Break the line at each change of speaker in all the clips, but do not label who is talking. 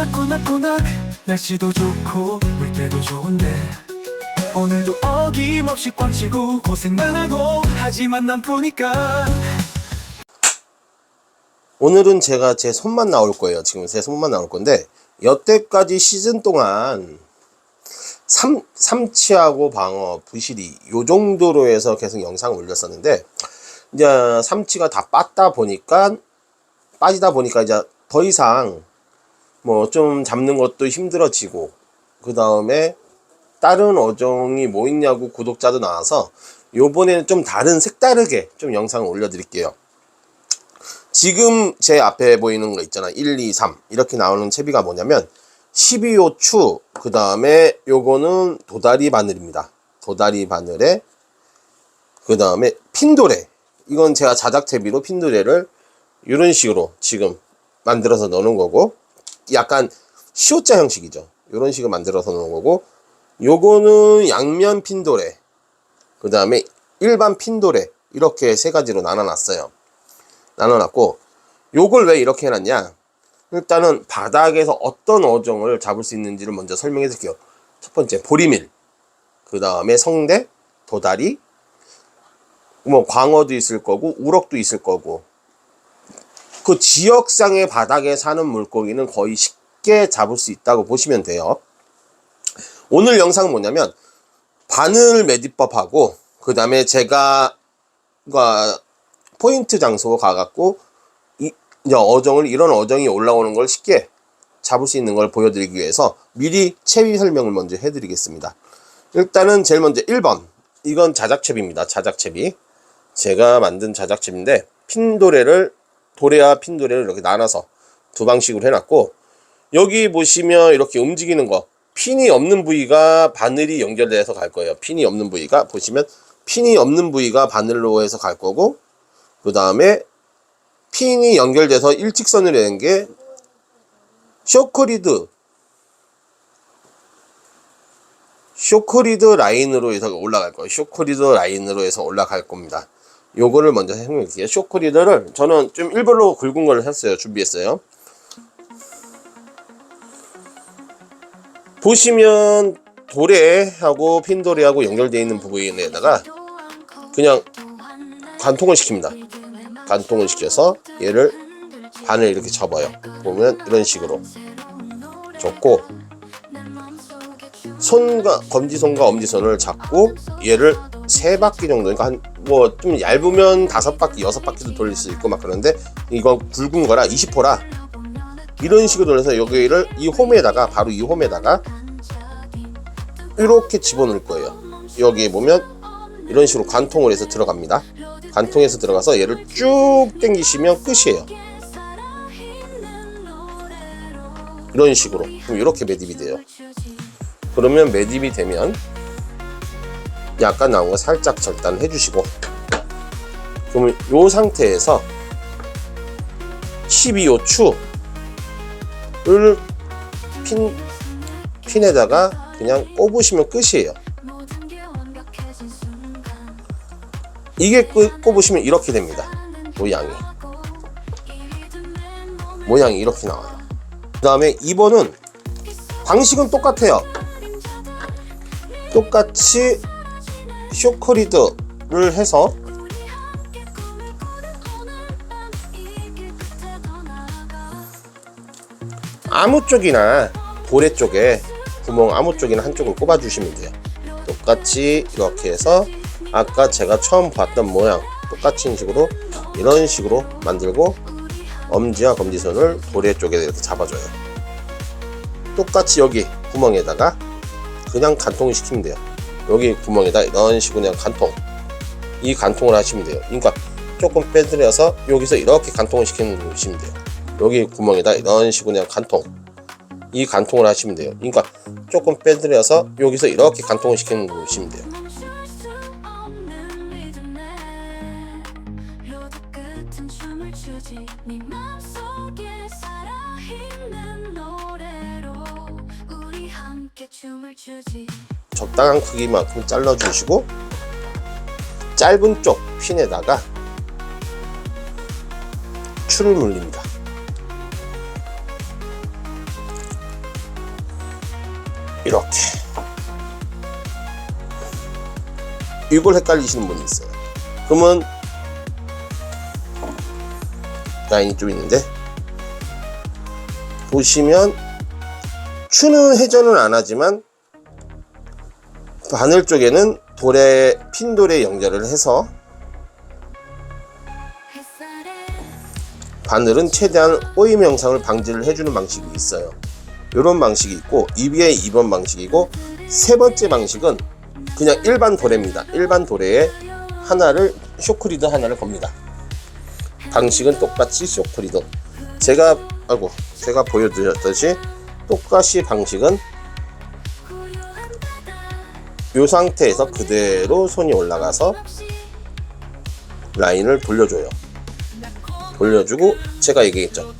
꼬낙꼬낙꼬낙 날씨도 좋고 물때도 좋은데 오늘도 어김없이 꽝치고 고생만 하고 하지만 난 프로니까.
오늘은 제가 제 손만 나올 거예요. 지금 제 손만 나올 건데 여태까지 시즌 동안 삼치하고 방어, 부시리 요 정도로 해서 계속 영상을 올렸었는데 이제 삼치가 다 빠지다 보니까 이제 더 이상 뭐 좀 잡는 것도 힘들어지고, 그 다음에 다른 어종이 뭐 있냐고 구독자도 나와서 요번에는 좀 다른 색다르게 좀 영상을 올려드릴게요. 지금 제 앞에 보이는 거 있잖아, 1, 2, 3 이렇게 나오는 채비가 뭐냐면 12호 추, 그 다음에 요거는 도다리 바늘입니다. 도다리 바늘에 그 다음에 핀도레, 이건 제가 자작 채비로 핀도레를 이런 식으로 지금 만들어서 넣는 거고, 약간 시오자 형식이죠. 이런 식으로 만들어서 넣는 거고, 요거는 양면 핀도레, 그 다음에 일반 핀도레, 이렇게 세 가지로 나눠놨고, 요걸 왜 이렇게 해놨냐, 일단은 바닥에서 어떤 어종을 잡을 수 있는지를 먼저 설명해 드릴게요. 첫 번째 보리밀, 그 다음에 성대, 도다리, 뭐 광어도 있을 거고 우럭도 있을 거고, 그 지역상의 바닥에 사는 물고기는 거의 쉽게 잡을 수 있다고 보시면 돼요. 오늘 영상은 뭐냐면 바늘 매듭법하고, 그 다음에 제가 포인트 장소 가갖고 이제 이런 어종이 올라오는 걸 쉽게 잡을 수 있는 걸 보여드리기 위해서 미리 채비 설명을 먼저 해드리겠습니다. 일단은 제일 먼저 1번, 이건 자작채비입니다. 자작채비, 제가 만든 자작채비인데 도래와 핀도레를 이렇게 나눠서 두 방식으로 해놨고, 여기 보시면 이렇게 움직이는 거, 핀이 없는 부위가 바늘이 연결돼서 갈 거예요. 핀이 없는 부위가 바늘로 해서 갈 거고, 그 다음에 핀이 연결돼서 일직선으로 되는 게 쇼크리드 라인으로 해서 올라갈 거예요. 쇼크리드 라인으로 해서 올라갈 겁니다. 요거를 먼저 설명드릴게요. 쇼크리드를 저는 좀 일부러 굵은 걸 했어요. 준비했어요. 보시면 도래하고 핀도레하고 연결되어 있는 부분에다가 그냥 관통을 시킵니다. 관통을 시켜서 얘를 반을 이렇게 접어요. 보면 이런 식으로 접고, 검지손과 엄지손을 잡고 얘를 3바퀴 정도, 그러니까 뭐 좀 얇으면 5바퀴, 6바퀴도 돌릴 수 있고 막 그런데, 이건 굵은 거라 20호라 이런 식으로 돌려서 여기를 바로 이 홈에다가 이렇게 집어넣을 거예요. 여기에 보면 이런 식으로 관통을 해서 들어갑니다. 관통해서 들어가서 얘를 쭉 당기시면 끝이에요. 이런 식으로. 그럼 이렇게 매듭이 돼요. 그러면 매듭이 되면 약간 나온 거 살짝 절단을 해주시고, 그러면 이 상태에서 12호 추를 핀에다가 그냥 꼽으시면 끝이에요. 이게 꼽으시면 이렇게 됩니다. 모양이 이렇게 나와요. 그 다음에 2번은 방식은 똑같아요. 똑같이 쇼크리드를 해서 아무 쪽이나 도래 쪽에 구멍 아무 쪽이나 한쪽을 꼽아 주시면 돼요. 똑같이 이렇게 해서 아까 제가 처음 봤던 모양 똑같은 식으로 이런 식으로 만들고, 엄지와 검지손을 도래 쪽에 이렇게 잡아줘요. 똑같이 여기 구멍에다가 그냥 간통을 시키면 돼요. 여기 구멍에다 이런 식으로 그냥 이 간통을 하시면 돼요. 그러니까 조금 빼드려서 여기서 이렇게 간통을 시키시면 돼요. 여기 구멍에다 이런 식으로 그냥 이 간통을 하시면 돼요. 그러니까 조금 빼드려서 여기서 이렇게 간통을 시키시면 돼요. 적당한 크기만큼 잘라주시고, 짧은 쪽 핀에다가 추를 물립니다. 이렇게. 이걸 헷갈리시는 분이 있어요. 그러면 라인이 좀 있는데, 보시면 추는 회전은 안 하지만 바늘 쪽에는 핀돌에 연결을 해서 바늘은 최대한 꼬임 형상을 방지를 해주는 방식이 있어요. 이런 방식이 있고, 이 위에 2번 방식이고, 세 번째 방식은 그냥 일반 도래입니다. 일반 도래에 쇼크리더 하나를 겁니다. 방식은 똑같이 쇼크리더. 제가 보여드렸듯이 똑같이 방식은 이 상태에서 그대로 손이 올라가서 라인을 돌려줘요. 돌려주고, 제가 얘기했죠.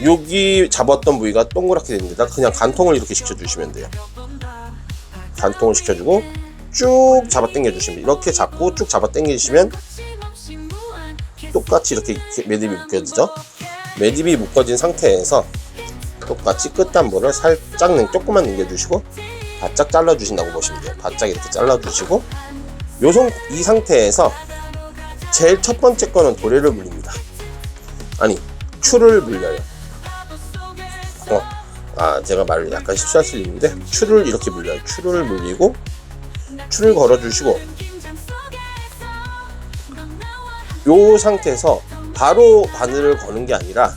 여기 잡았던 부위가 동그랗게 됩니다. 그냥 간통을 이렇게 시켜주시면 돼요. 간통을 시켜주고 쭉 잡아 당겨 주시면, 이렇게 잡고 쭉 잡아 당겨 주시면 똑같이 이렇게 매듭이 묶여지죠. 매듭이 묶어진 상태에서 똑같이 끝단부를 살짝 조금만 넘겨주시고 바짝 잘라주신다고 보시면 돼요. 바짝 이렇게 잘라주시고, 이 상태에서 제일 첫 번째 거는 도래를 물립니다. 아니, 추를 물려요. 제가 말을 약간 실수할 수 있는데, 추를 이렇게 물려요. 추를 물리고 추를 걸어주시고, 요 상태에서 바로 바늘을 거는 게 아니라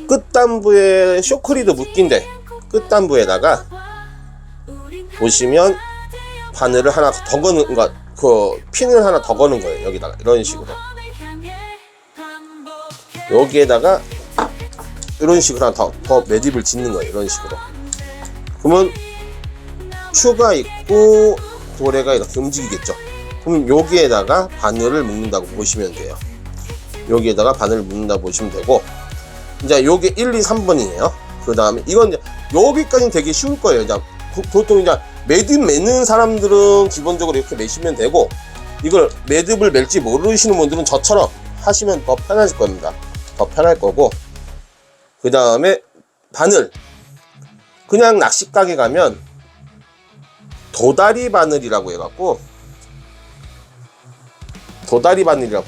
끝단부에 쇼크리도 묶인데 끝단부에다가 보시면 바늘을 하나 더 거는, 핀을 하나 더 거는 거예요. 여기다가 이런 식으로, 여기에다가 이런 식으로 하나 더 매듭을 짓는 거예요. 이런 식으로. 그러면 추가 있고 도래가 이렇게 움직이겠죠. 그럼 여기에다가 바늘을 묶는다고 보시면 돼요. 여기에다가 바늘을 묶는다고 보시면 되고, 이제 요게 1, 2, 3번이에요. 그 다음에 이건 이제 여기까지는 되게 쉬울 거예요. 이제 보통 이제 매듭 매는 사람들은 기본적으로 이렇게 매시면 되고, 이걸 매듭을 맬지 모르시는 분들은 저처럼 하시면 더 편하실 겁니다. 더 편할 거고, 그 다음에 바늘, 그냥 낚시가게 가면 도다리 바늘이라고 해갖고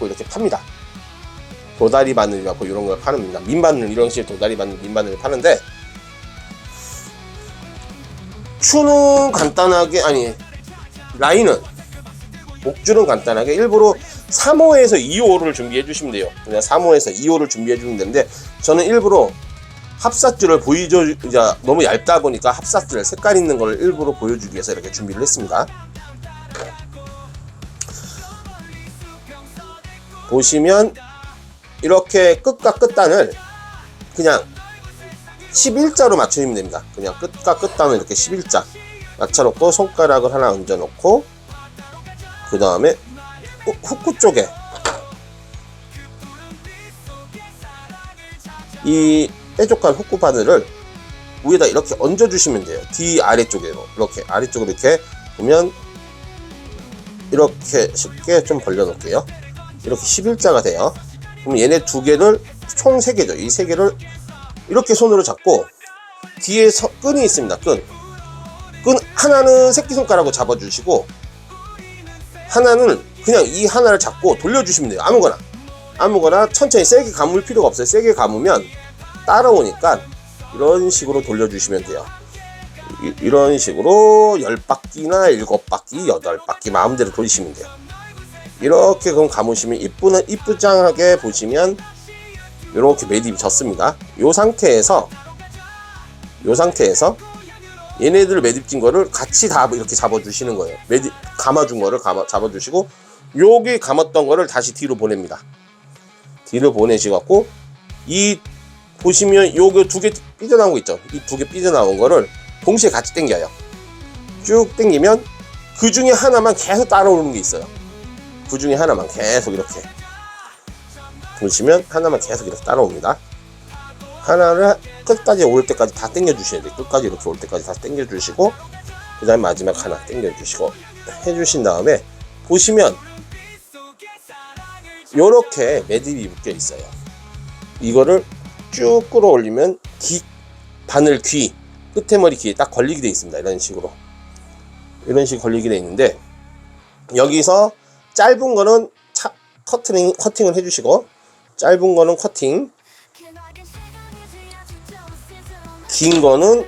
이렇게 팝니다. 도다리 바늘이라고 이런 걸 파는입니다. 민바늘, 이런 식의 도다리 바늘, 민바늘을 파는데, 추는 간단하게, 라인은, 목줄은 간단하게 일부러 3호에서 2호를 준비해 주시면 돼요. 그냥 3호에서 2호를 준비해 주면 되는데, 저는 일부러 합사줄을 너무 얇다 보니까 합사줄, 색깔 있는 걸 일부러 보여주기 위해서 이렇게 준비를 했습니다. 보시면 이렇게 끝과 끝단을 그냥 11자로 맞춰주면 됩니다. 그냥 끝과 끝단을 이렇게 11자 맞춰놓고 손가락을 하나 얹어놓고, 그 다음에 후크 쪽에 이 뾰족한 후크 바늘을 위에다 이렇게 얹어주시면 돼요. 뒤 아래쪽으로, 이렇게 아래쪽으로 이렇게 보면 이렇게 쉽게 좀 벌려놓을게요. 이렇게 11자가 돼요. 그럼 얘네 두 개를, 총 3개죠. 이 3개를 이렇게 손으로 잡고, 뒤에 끈이 있습니다. 끈 하나는 새끼손가락으로 잡아주시고, 하나는 그냥 이 하나를 잡고 돌려주시면 돼요. 아무거나 천천히, 세게 감을 필요가 없어요. 세게 감으면 따라오니까 이런 식으로 돌려주시면 돼요. 이런 식으로 10바퀴나 7바퀴, 8바퀴 마음대로 돌리시면 돼요. 이렇게 그럼 감으시면 이쁘장하게 보시면 이렇게 매듭이 졌습니다. 요 상태에서 얘네들 매듭진 거를 같이 다 이렇게 잡아주시는 거예요. 매듭 감아준 거를 잡아주시고, 여기 감았던 거를 다시 뒤로 보냅니다. 뒤로 보내시갖고, 보시면 요거 2개 삐져나온 거 있죠. 이 2개 삐져나온 거를 동시에 같이 당겨요. 쭉 당기면 그 중에 하나만 계속 따라오는 게 있어요. 그 중에 하나만 계속 이렇게 보시면 하나만 계속 이렇게 따라옵니다. 하나를 끝까지 올 때까지 다 당겨 주셔야 돼요. 끝까지 이렇게 올 때까지 다 당겨 주시고, 그 다음에 마지막 하나 당겨 주시고 해주신 다음에 보시면 요렇게 매듭이 묶여 있어요. 이거를 쭉 끌어올리면 바늘 귀, 끝에 머리 귀에 딱 걸리게 돼 있습니다. 이런 식으로 걸리게 돼 있는데, 여기서 짧은 거는 커팅을 해주시고, 짧은 거는 커팅, 긴 거는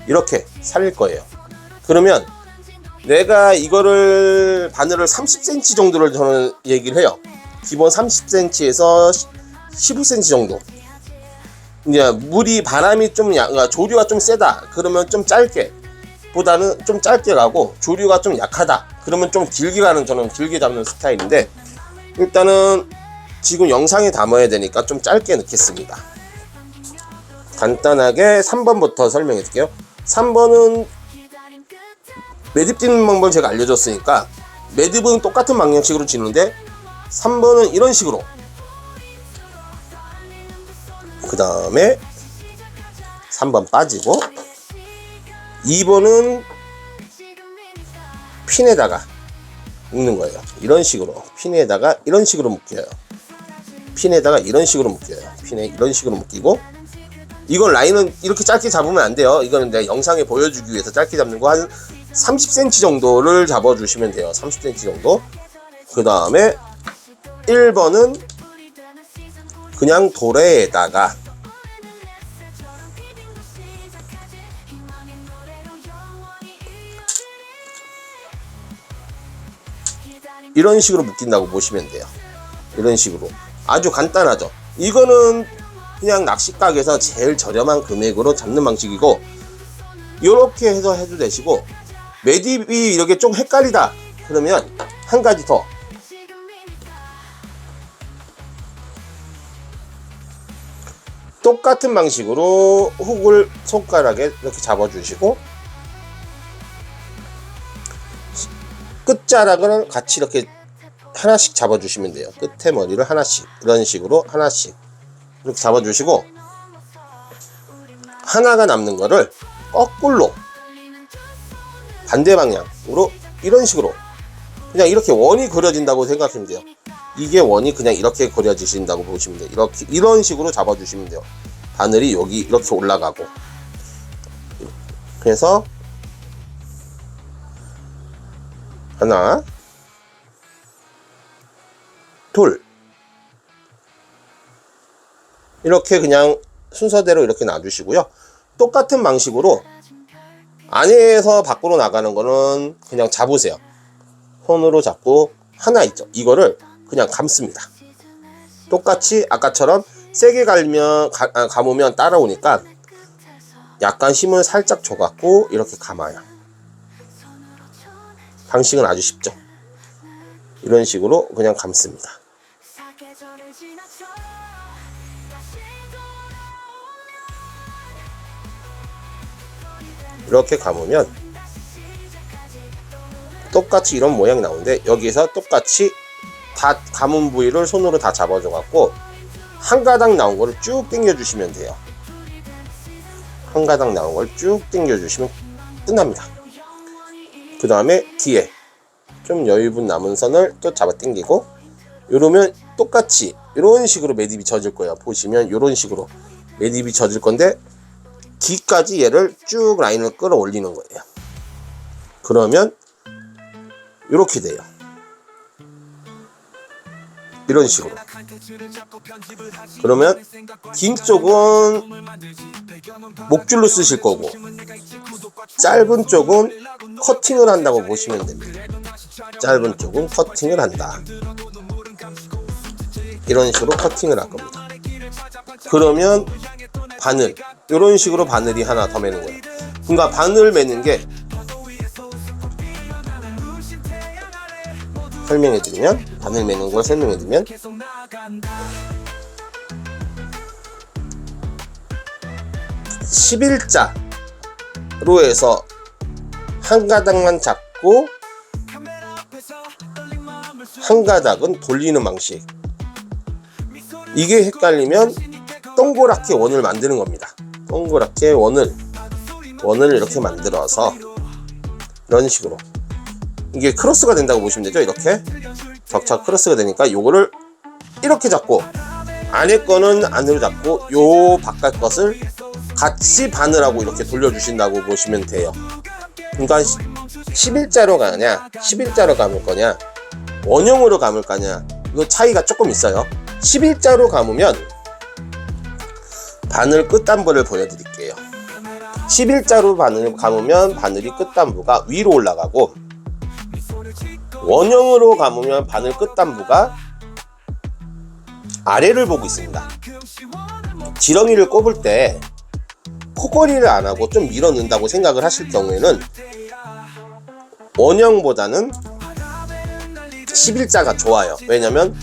이렇게 살릴 거예요. 그러면 내가 이거를 바늘을 30cm 정도를 저는 얘기를 해요. 기본 30cm에서 15cm 정도. 이제 바람이 좀 그러니까 조류가 좀 세다 그러면 좀 짧게 보다는 좀 짧게 가고, 조류가 좀 약하다 그러면 좀 길게 가는, 저는 길게 잡는 스타일인데, 일단은 지금 영상에 담아야 되니까 좀 짧게 넣겠습니다. 간단하게 3번부터 설명해 드릴게요. 3번은 매듭 찌는 방법을 제가 알려줬으니까, 매듭은 똑같은 방향식으로 찌는데 3번은 이런 식으로, 그 다음에 3번 빠지고, 2번은 핀에다가 묶는 거예요. 이런 식으로 핀에다가 이런 식으로 묶여요. 핀에다가 이런 식으로 묶여요. 핀에 이런 식으로 묶이고, 이건 라인은 이렇게 짧게 잡으면 안 돼요. 이거는 내가 영상에 보여주기 위해서 짧게 잡는 거 한 30cm 정도를 잡아주시면 돼요. 30cm 정도. 그 다음에 1번은 그냥 도래에다가 이런 식으로 묶인다고 보시면 돼요. 이런 식으로. 아주 간단하죠. 이거는 그냥 낚시가게에서 제일 저렴한 금액으로 잡는 방식이고, 이렇게 해서 해도 되시고, 매듭이 이렇게 좀 헷갈리다 그러면 한 가지 더, 똑같은 방식으로 훅을 손가락에 이렇게 잡아주시고, 끝자락을 같이 이렇게 하나씩 잡아주시면 돼요. 끝에 머리를 하나씩, 이런 식으로 하나씩 이렇게 잡아주시고, 하나가 남는 거를 거꾸로 반대 방향으로 이런 식으로 그냥 이렇게 원이 그려진다고 생각하면 돼요. 이게 원이 그냥 이렇게 그려지신다고 보시면 돼요. 이렇게, 이런 식으로 잡아주시면 돼요. 바늘이 여기 이렇게 올라가고, 그래서 하나, 둘, 이렇게 그냥 순서대로 이렇게 놔주시고요. 똑같은 방식으로 안에서 밖으로 나가는 거는 그냥 잡으세요. 손으로 잡고, 하나 있죠, 이거를 그냥 감습니다. 똑같이 아까처럼 세게 감으면 따라오니까 약간 힘을 살짝 줘갖고 이렇게 감아요. 방식은 아주 쉽죠. 이런 식으로 그냥 감습니다. 이렇게 감으면 똑같이 이런 모양이 나오는데, 여기서 똑같이 다 감은 부위를 손으로 다 잡아줘 갖고 한 가닥 나온 거를 쭉 당겨 주시면 돼요. 한 가닥 나온 걸 쭉 당겨 주시면 끝납니다. 그 다음에 뒤에 좀 여유분 남은 선을 또 잡아 당기고, 이러면 똑같이 이런 식으로 매듭이 젖을 거예요. 보시면 이런 식으로 매듭이 젖을 건데, 뒤까지 얘를 쭉 라인을 끌어 올리는 거예요. 그러면 이렇게 돼요. 이런 식으로. 그러면 긴 쪽은 목줄로 쓰실 거고, 짧은 쪽은 커팅을 한다고 보시면 됩니다. 짧은 쪽은 커팅을 한다. 이런 식으로 커팅을 할 겁니다. 그러면 바늘, 이런 식으로 바늘이 하나 더 매는 거예요. 그러니까 바늘 매는 게, 설명해드리면, 바늘 매는 걸 설명해드리면, 11자로 해서 한 가닥만 잡고 한 가닥은 돌리는 방식. 이게 헷갈리면 동그랗게 원을 만드는 겁니다. 동그랗게 원을 이렇게 만들어서 이런 식으로, 이게 크로스가 된다고 보시면 되죠. 이렇게 격차 크로스가 되니까 요거를 이렇게 잡고, 안에 거는 안으로 잡고 요 바깥 것을 같이 바늘하고 이렇게 돌려주신다고 보시면 돼요. 그러니까 11자로 가냐 11자로 감을 거냐 원형으로 감을 거냐 이거 차이가 조금 있어요. 11자로 감으면 바늘 끝단부를 보여드릴게요. 11자로 바늘 감으면 바늘이 끝단부가 위로 올라가고, 원형으로 감으면 바늘 끝단부가 아래를 보고 있습니다. 지렁이를 꼽을 때 코걸이를 안 하고 좀 밀어 넣는다고 생각을 하실 경우에는 원형보다는 11자가 좋아요. 왜냐면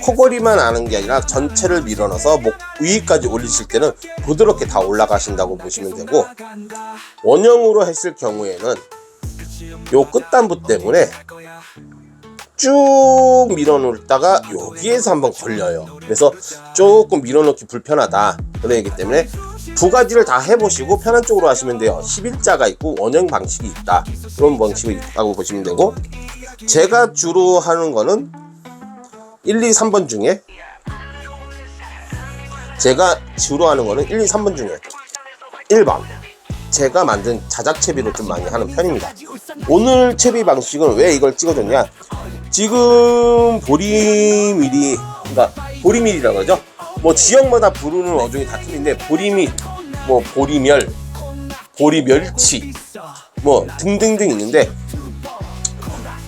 코걸이만 하는 게 아니라 전체를 밀어 넣어서 목 위까지 올리실 때는 부드럽게 다 올라가신다고 보시면 되고, 원형으로 했을 경우에는 요 끝단부 때문에 쭉 밀어놓다가 여기에서 한번 걸려요. 그래서 조금 밀어넣기 불편하다 그러기 때문에 두 가지를 다 해보시고 편한 쪽으로 하시면 돼요. 11자가 있고 원형 방식이 있다, 그런 방식이 있다고 보시면 되고, 제가 주로 하는 거는 1, 2, 3번 중에 1, 2, 3번 중에 1번 제가 만든 자작 채비로 좀 많이 하는 편입니다. 오늘 채비 방식은 왜 이걸 찍어줬냐, 지금 보리밀이, 그러니까 보리밀이라고 하죠. 뭐 지역마다 부르는 어종이 다 틀린데, 보리밀, 뭐 보리멸, 보리멸치 뭐 등등등 있는데,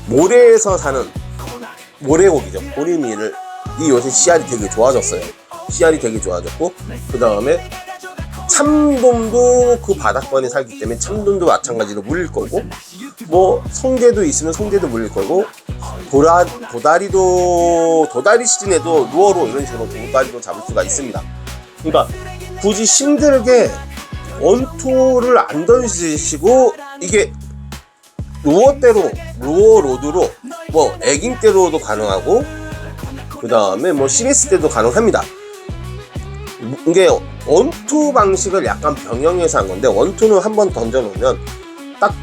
모래에서 사는 모래고기죠. 보리밀을 이 요새 씨알이 되게 좋아졌어요. 씨알이 되게 좋아졌고, 그 다음에 참돔도 그 바닥권에 살기 때문에 참돔도 마찬가지로 물릴 거고, 뭐 성게도 있으면 성게도 물릴 거고, 도다리 시즌에도 루어로 이런 식으로 도다리도 잡을 수가 있습니다. 그러니까 굳이 힘들게 원투를 안 던지시고, 이게 루어대로, 루어 로드로, 뭐 에깅대로도 가능하고, 그 다음에 뭐 CS 때도 가능합니다. 이게 원투 방식을 약간 병행해서 한 건데, 원투는 한번 던져놓으면 딱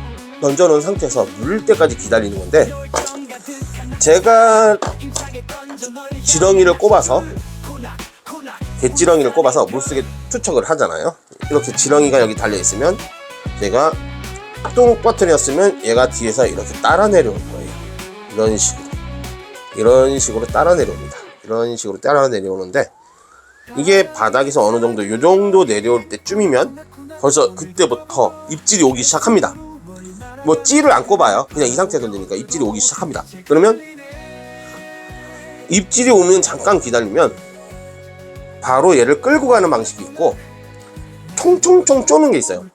던져놓은 상태에서 물릴 때까지 기다리는 건데, 제가 지렁이를 꼽아서, 갯지렁이를 꼽아서 물속에 투척을 하잖아요. 이렇게 지렁이가 여기 달려있으면 제가 똥 빠뜨렸으면 얘가 뒤에서 이렇게 따라 내려올 거예요. 이런 식으로 따라 내려옵니다. 이런 식으로 따라 내려오는데, 이게 바닥에서 어느 정도 요 정도 내려올 때쯤이면 벌써 그때부터 입질이 오기 시작합니다. 뭐 찌를 안 꼽아요. 그냥 이 상태에 던지니까 입질이 오기 시작합니다. 그러면 입질이 오면 잠깐 기다리면 바로 얘를 끌고 가는 방식이 있고, 총총총 쪼는 게 있어요.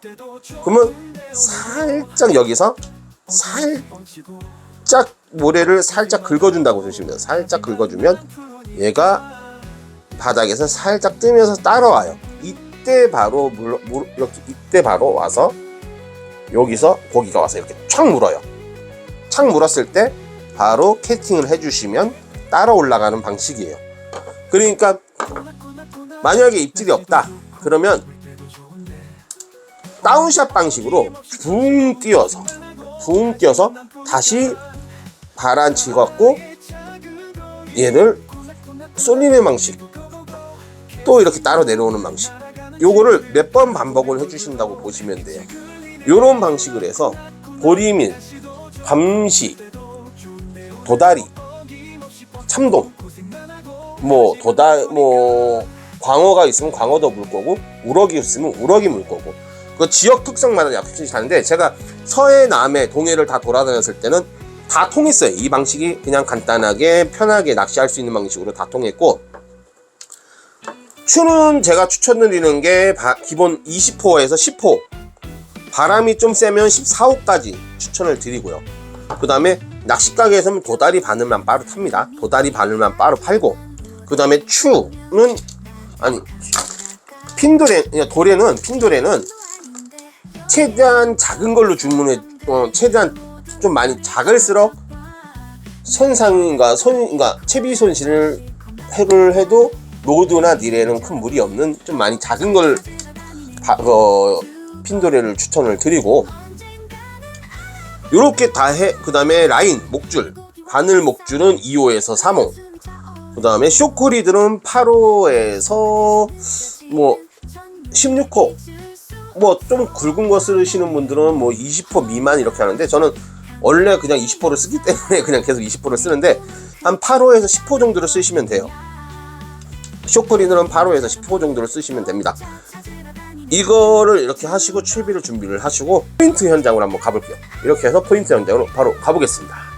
그러면 살짝 여기서 살짝 모래를 살짝 긁어준다고 보시면 돼요. 살짝 긁어주면 얘가 바닥에서 살짝 뜨면서 따라와요. 이때 바로 이렇게 이때 바로 와서 여기서 고기가 와서 이렇게 촥 물어요. 착 물었을 때 바로 캐스팅을 해주시면 따라 올라가는 방식이에요. 그러니까 만약에 입질이 없다 그러면 다운샷 방식으로 붕 뛰어서 다시 바란치 갖고 얘를 쏠리는 방식, 또 이렇게 따로 내려오는 방식, 요거를 몇 번 반복을 해주신다고 보시면 돼요. 요런 방식을 해서 보리밀, 밤시, 도다리, 참돔, 뭐 광어가 있으면 광어도 물 거고, 우럭이 있으면 우럭이 물 거고, 그 지역 특성마다 약간씩 다른데, 제가 서해, 남해, 동해를 다 돌아다녔을 때는 다 통했어요. 이 방식이 그냥 간단하게 편하게 낚시할 수 있는 방식으로 다 통했고, 추는 제가 추천드리는 게 기본 20호에서 10호, 바람이 좀 세면 14호까지 추천을 드리고요. 그 다음에 낚시가게에서는 도다리 바늘만 바로 탑니다. 도다리 바늘만 바로 팔고, 그 다음에 핀도레는 최대한 작은 걸로 최대한 좀 많이 작을수록 그러니까 채비 손실을 해도 로드나 닐에는 큰 무리 없는 좀 많이 작은 걸 핀도레를 추천을 드리고, 요렇게 다 해. 그 다음에 라인, 목줄, 바늘 목줄은 2호에서 3호, 그 다음에 쇼코리들은 8호에서 뭐 16호 뭐 좀 굵은 거 쓰시는 분들은 뭐 20호 미만 이렇게 하는데, 저는 원래 그냥 20호를 쓰기 때문에 그냥 계속 20호를 쓰는데, 한 8호에서 10호 정도를 쓰시면 돼요. 쇼크리너는 8호에서 10호 정도를 쓰시면 됩니다. 이거를 이렇게 하시고 출비를 준비를 하시고 포인트 현장으로 한번 가볼게요. 이렇게 해서 포인트 현장으로 바로 가보겠습니다.